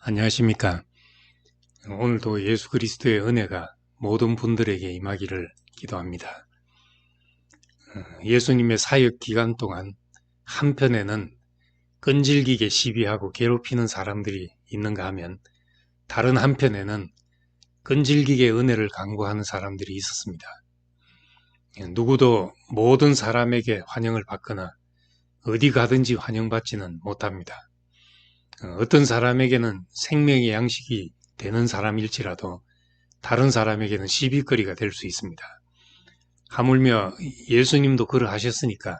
안녕하십니까. 오늘도 예수 그리스도의 은혜가 모든 분들에게 임하기를 기도합니다. 예수님의 사역 기간 동안 한편에는 끈질기게 시비하고 괴롭히는 사람들이 있는가 하면 다른 한편에는 끈질기게 은혜를 강구하는 사람들이 있었습니다. 누구도 모든 사람에게 환영을 받거나 어디 가든지 환영받지는 못합니다. 어떤 사람에게는 생명의 양식이 되는 사람일지라도 다른 사람에게는 시비거리가 될 수 있습니다. 하물며 예수님도 그러하셨으니까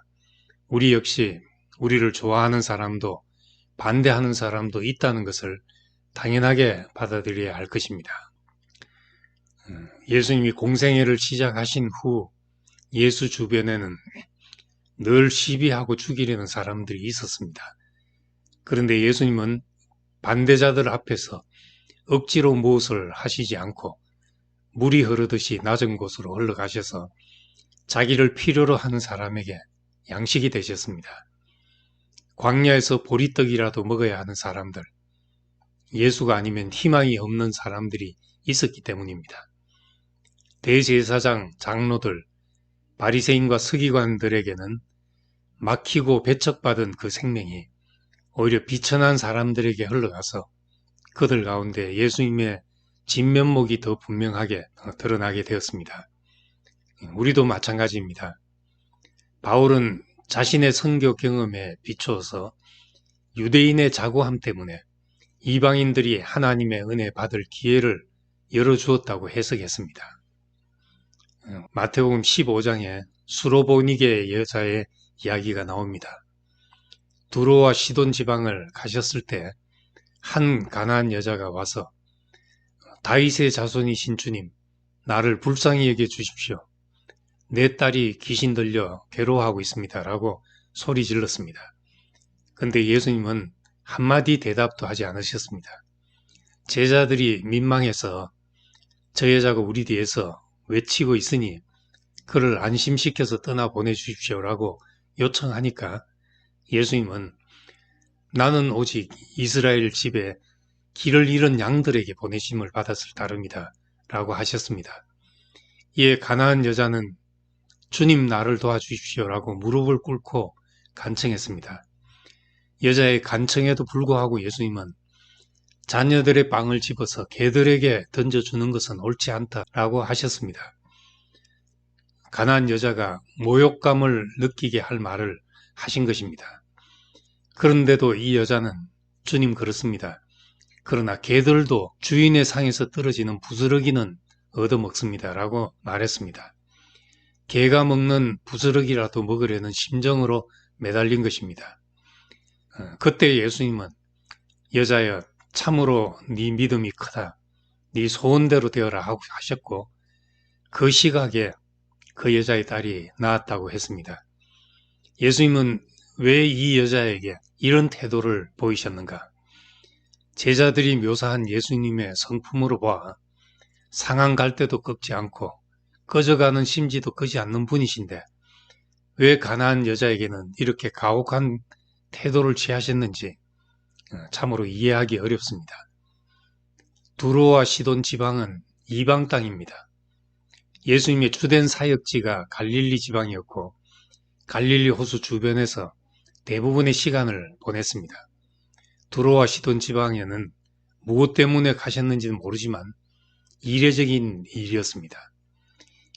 우리 역시 우리를 좋아하는 사람도 반대하는 사람도 있다는 것을 당연하게 받아들여야 할 것입니다. 예수님이 공생애를 시작하신 후 예수 주변에는 늘 시비하고 죽이려는 사람들이 있었습니다. 그런데 예수님은 반대자들 앞에서 억지로 무엇을 하시지 않고 물이 흐르듯이 낮은 곳으로 흘러가셔서 자기를 필요로 하는 사람에게 양식이 되셨습니다. 광야에서 보리떡이라도 먹어야 하는 사람들, 예수가 아니면 희망이 없는 사람들이 있었기 때문입니다. 대제사장, 장로들, 바리새인과 서기관들에게는 막히고 배척받은 그 생명이 오히려 비천한 사람들에게 흘러가서 그들 가운데 예수님의 진면목이 더 분명하게 드러나게 되었습니다. 우리도 마찬가지입니다. 바울은 자신의 선교 경험에 비추어서 유대인의 자고함 때문에 이방인들이 하나님의 은혜 받을 기회를 열어주었다고 해석했습니다. 마태복음 15장에 수로보니게 여자의 이야기가 나옵니다. 두로와 시돈 지방을 가셨을 때 한 가나안 여자가 와서 다윗의 자손이신 주님, 나를 불쌍히 여겨 주십시오. 내 딸이 귀신 들려 괴로워하고 있습니다. 라고 소리 질렀습니다. 근데 예수님은 한마디 대답도 하지 않으셨습니다. 제자들이 민망해서 저 여자가 우리 뒤에서 외치고 있으니 그를 안심시켜서 떠나 보내주십시오. 라고 요청하니까 예수님은 나는 오직 이스라엘 집에 길을 잃은 양들에게 보내심을 받았을 따름이다. 라고 하셨습니다. 이에 가나안 여자는 주님 나를 도와주십시오. 라고 무릎을 꿇고 간청했습니다. 여자의 간청에도 불구하고 예수님은 자녀들의 빵을 집어서 개들에게 던져주는 것은 옳지 않다라고 하셨습니다. 가나안 여자가 모욕감을 느끼게 할 말을 하신 것입니다. 그런데도 이 여자는 주님 그렇습니다. 그러나 개들도 주인의 상에서 떨어지는 부스러기는 얻어먹습니다. 라고 말했습니다. 개가 먹는 부스러기라도 먹으려는 심정으로 매달린 것입니다. 그때 예수님은 여자여 참으로 네 믿음이 크다. 네 소원대로 되어라 하고 하셨고 그 시각에 그 여자의 딸이 나았다고 했습니다. 예수님은 왜 이 여자에게 이런 태도를 보이셨는가? 제자들이 묘사한 예수님의 성품으로 봐 상한 갈 때도 꺾지 않고 꺼져가는 심지도 끄지 않는 분이신데 왜 가나안 여자에게는 이렇게 가혹한 태도를 취하셨는지 참으로 이해하기 어렵습니다. 두로와 시돈 지방은 이방 땅입니다. 예수님의 주된 사역지가 갈릴리 지방이었고 갈릴리 호수 주변에서 대부분의 시간을 보냈습니다. 두로와 시돈 지방에는 무엇 때문에 가셨는지는 모르지만 이례적인 일이었습니다.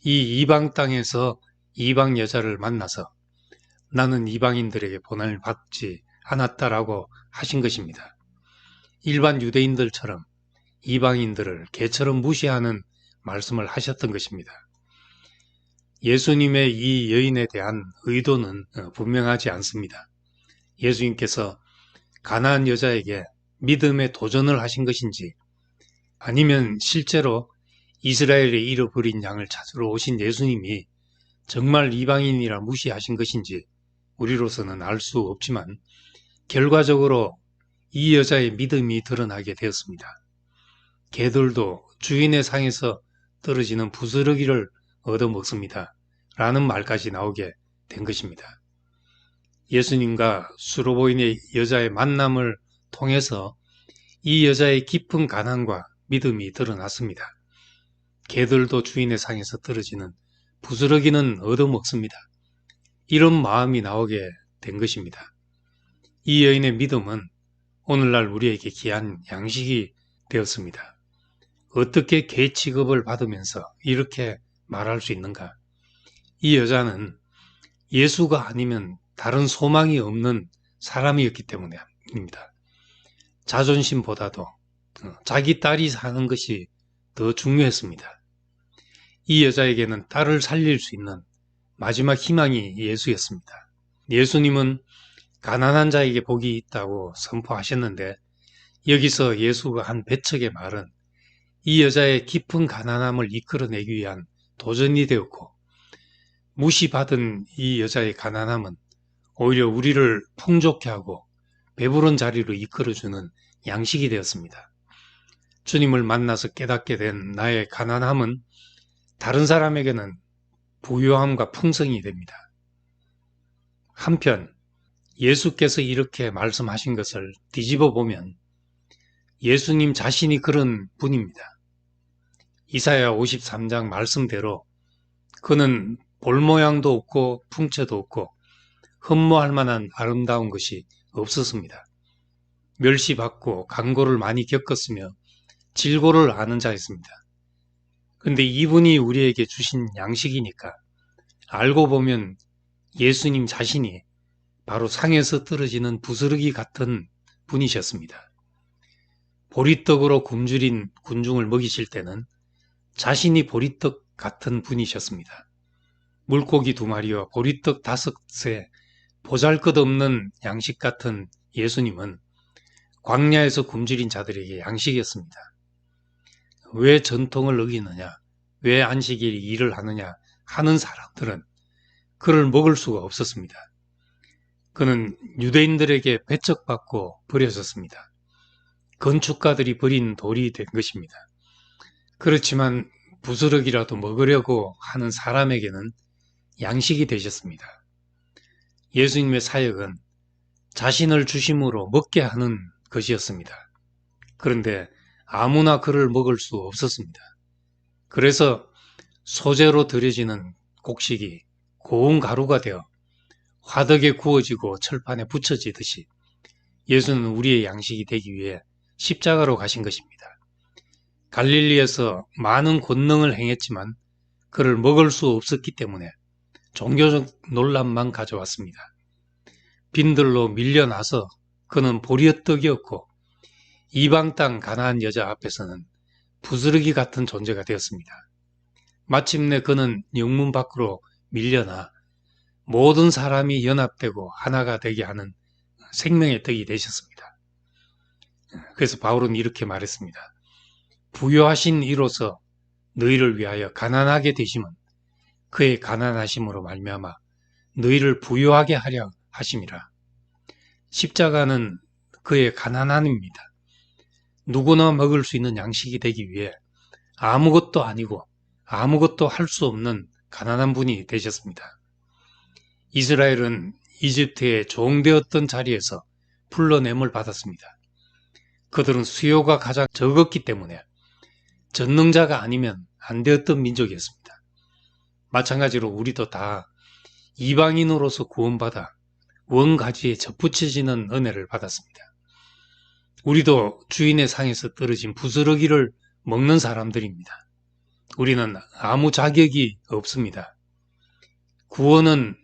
이 이방 땅에서 이방 여자를 만나서 나는 이방인들에게 고난을 받지 않았다라고 하신 것입니다. 일반 유대인들처럼 이방인들을 개처럼 무시하는 말씀을 하셨던 것입니다. 예수님의 이 여인에 대한 의도는 분명하지 않습니다. 예수님께서 가나안 여자에게 믿음의 도전을 하신 것인지 아니면 실제로 이스라엘에 잃어버린 양을 찾으러 오신 예수님이 정말 이방인이라 무시하신 것인지 우리로서는 알 수 없지만 결과적으로 이 여자의 믿음이 드러나게 되었습니다. 개들도 주인의 상에서 떨어지는 부스러기를 얻어먹습니다. 라는 말까지 나오게 된 것입니다. 예수님과 수로보인의 여자의 만남을 통해서 이 여자의 깊은 가난과 믿음이 드러났습니다. 개들도 주인의 상에서 떨어지는 부스러기는 얻어먹습니다. 이런 마음이 나오게 된 것입니다. 이 여인의 믿음은 오늘날 우리에게 귀한 양식이 되었습니다. 어떻게 개 취급을 받으면서 이렇게 말할 수 있는가? 이 여자는 예수가 아니면 다른 소망이 없는 사람이었기 때문입니다. 자존심보다도 자기 딸이 사는 것이 더 중요했습니다. 이 여자에게는 딸을 살릴 수 있는 마지막 희망이 예수였습니다. 예수님은 가난한 자에게 복이 있다고 선포하셨는데 여기서 예수가 한 배척의 말은 이 여자의 깊은 가난함을 이끌어내기 위한 도전이 되었고 무시받은 이 여자의 가난함은 오히려 우리를 풍족케 하고 배부른 자리로 이끌어주는 양식이 되었습니다. 주님을 만나서 깨닫게 된 나의 가난함은 다른 사람에게는 부유함과 풍성이 됩니다. 한편 예수께서 이렇게 말씀하신 것을 뒤집어 보면 예수님 자신이 그런 분입니다. 이사야 53장 말씀대로 그는 볼 모양도 없고 풍채도 없고 흠모할 만한 아름다운 것이 없었습니다. 멸시받고 강고를 많이 겪었으며 질고를 아는 자였습니다. 근데 이분이 우리에게 주신 양식이니까 알고 보면 예수님 자신이 바로 상에서 떨어지는 부스러기 같은 분이셨습니다. 보리떡으로 굶주린 군중을 먹이실 때는 자신이 보리떡 같은 분이셨습니다. 물고기 2마리와 보리떡 5에 보잘것없는 양식 같은 예수님은 광야에서 굶주린 자들에게 양식이었습니다. 왜 전통을 어기느냐, 왜 안식일 일을 하느냐 하는 사람들은 그를 먹을 수가 없었습니다. 그는 유대인들에게 배척받고 버려졌습니다. 건축가들이 버린 돌이 된 것입니다. 그렇지만 부스러기라도 먹으려고 하는 사람에게는 양식이 되셨습니다. 예수님의 사역은 자신을 중심으로 먹게 하는 것이었습니다. 그런데 아무나 그를 먹을 수 없었습니다. 그래서 소재로 들여지는 곡식이 고운 가루가 되어 화덕에 구워지고 철판에 붙여지듯이 예수는 우리의 양식이 되기 위해 십자가로 가신 것입니다. 갈릴리에서 많은 권능을 행했지만 그를 먹을 수 없었기 때문에 종교적 논란만 가져왔습니다. 빈들로 밀려나서 그는 보리떡이었고 이방 땅 가나안 여자 앞에서는 부스러기 같은 존재가 되었습니다. 마침내 그는 영문 밖으로 밀려나 모든 사람이 연합되고 하나가 되게 하는 생명의 떡이 되셨습니다. 그래서 바울은 이렇게 말했습니다. 부요하신 이로서 너희를 위하여 가난하게 되심은 그의 가난하심으로 말미암아 너희를 부요하게 하려 하심이라. 십자가는 그의 가난함입니다. 누구나 먹을 수 있는 양식이 되기 위해 아무것도 아니고 아무것도 할 수 없는 가난한 분이 되셨습니다. 이스라엘은 이집트의 종되었던 자리에서 풀러냄을 받았습니다. 그들은 수요가 가장 적었기 때문에 전능자가 아니면 안 되었던 민족이었습니다. 마찬가지로 우리도 다 이방인으로서 구원받아 원가지에 접붙여지는 은혜를 받았습니다. 우리도 주인의 상에서 떨어진 부스러기를 먹는 사람들입니다. 우리는 아무 자격이 없습니다. 구원은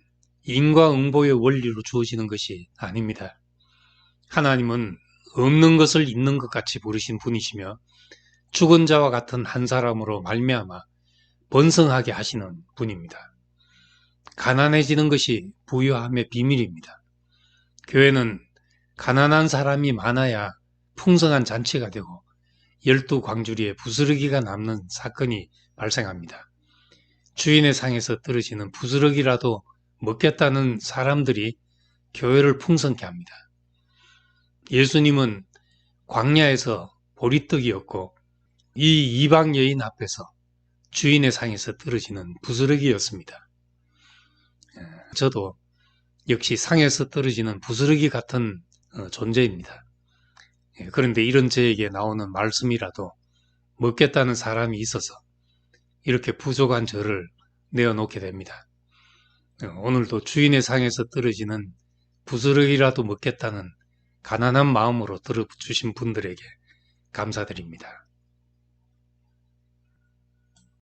인과응보의 원리로 주어지는 것이 아닙니다. 하나님은 없는 것을 있는 것 같이 부르신 분이시며 죽은 자와 같은 한 사람으로 말미암아 번성하게 하시는 분입니다. 가난해지는 것이 부유함의 비밀입니다. 교회는 가난한 사람이 많아야 풍성한 잔치가 되고 12광주리에 부스러기가 남는 사건이 발생합니다. 주인의 상에서 떨어지는 부스러기라도 먹겠다는 사람들이 교회를 풍성케 합니다. 예수님은 광야에서 보리떡이었고 이 이방 여인 앞에서 주인의 상에서 떨어지는 부스러기였습니다. 저도 역시 상에서 떨어지는 부스러기 같은 존재입니다. 그런데 이런 저에게 나오는 말씀이라도 먹겠다는 사람이 있어서 이렇게 부족한 저를 내어놓게 됩니다. 오늘도 주인의 상에서 떨어지는 부스럭이라도 먹겠다는 가난한 마음으로 들어주신 분들에게 감사드립니다.